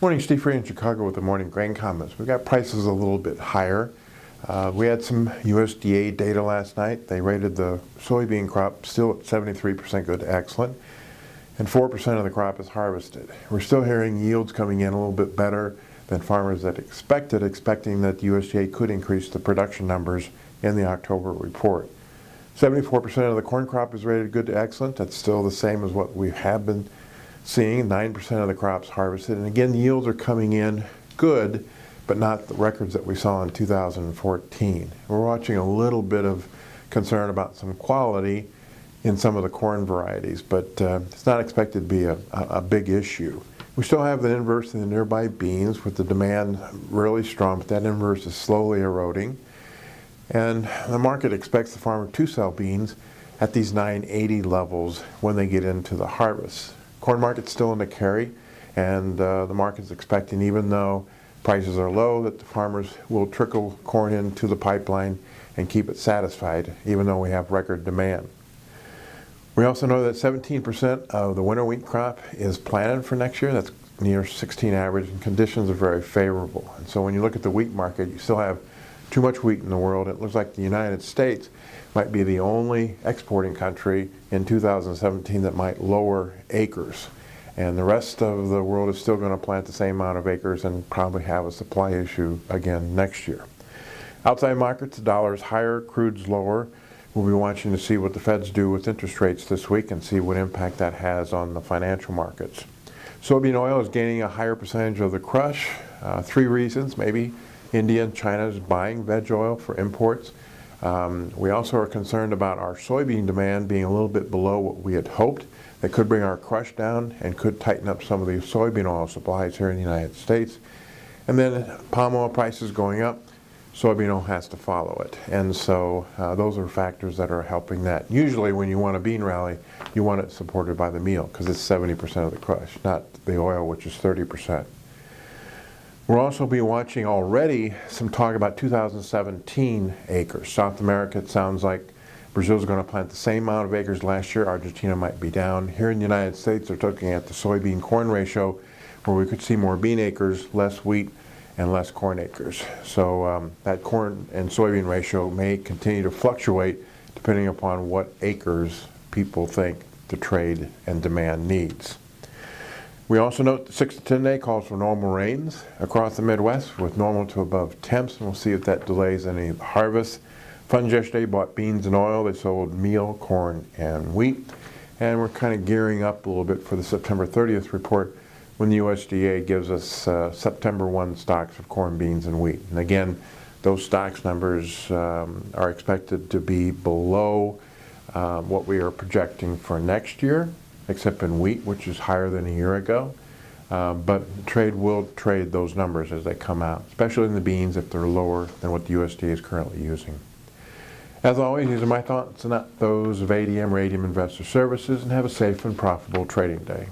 Morning, Steve Free in Chicago with the morning grain comments. We've got prices a little bit higher. We had some USDA data last night. They rated the soybean crop still at 73% good to excellent, and 4% of the crop is harvested. We're still hearing yields coming in a little bit better than farmers had expected, expecting that the USDA could increase the production numbers in the October report. 74% of the corn crop is rated good to excellent. That's still the same as what we have been seeing. 9% of the crops harvested. And again, the yields are coming in good, but not the records that we saw in 2014. We're watching a little bit of concern about some quality in some of the corn varieties, but it's not expected to be a big issue. We still have the inverse in the nearby beans with the demand really strong, but that inverse is slowly eroding. And the market expects the farmer to sell beans at these 980 levels when they get into the harvest. Corn market's still in the carry, and the market's expecting, even though prices are low, that the farmers will trickle corn into the pipeline and keep it satisfied, even though we have record demand. We also know that 17% of the winter wheat crop is planted for next year. That's near 16 average, and conditions are very favorable. And so when you look at the wheat market, you still have too much wheat in the world. It looks like the United States might be the only exporting country in 2017 that might lower acres. And the rest of the world is still going to plant the same amount of acres and probably have a supply issue again next year. Outside markets, the dollar is higher, crude's lower. We'll be watching to see what the Feds do with interest rates this week and see what impact that has on the financial markets. Soybean oil is gaining a higher percentage of the crush. Three reasons, maybe. India and China is buying veg oil for imports. We also are concerned about our soybean demand being a little bit below what we had hoped. That could bring our crush down and could tighten up some of the soybean oil supplies here in the United States. And then palm oil prices going up, soybean oil has to follow it. And so those are factors that are helping that. Usually when you want a bean rally, you want it supported by the meal because it's 70% of the crush, not the oil, which is 30%. We'll also be watching already some talk about 2017 acres. South America, it sounds like Brazil's going to plant the same amount of acres last year. Argentina might be down. Here in the United States, they're looking at the soybean corn ratio where we could see more bean acres, less wheat, and less corn acres. So that corn and soybean ratio may continue to fluctuate depending upon what acres people think the trade and demand needs. We also note the 6 to 10 day calls for normal rains across the Midwest with normal to above temps, and we'll see if that delays any harvest. Funds yesterday bought beans and oil. They sold meal, corn, and wheat. And we're kind of gearing up a little bit for the September 30th report when the USDA gives us September 1 stocks of corn, beans, and wheat. And again, those stocks numbers are expected to be below what we are projecting for next year, except in wheat, which is higher than a year ago. But trade will trade those numbers as they come out, especially in the beans if they're lower than what the USDA is currently using. As always, these are my thoughts and not those of ADM or ADM Investor Services, and have a safe and profitable trading day.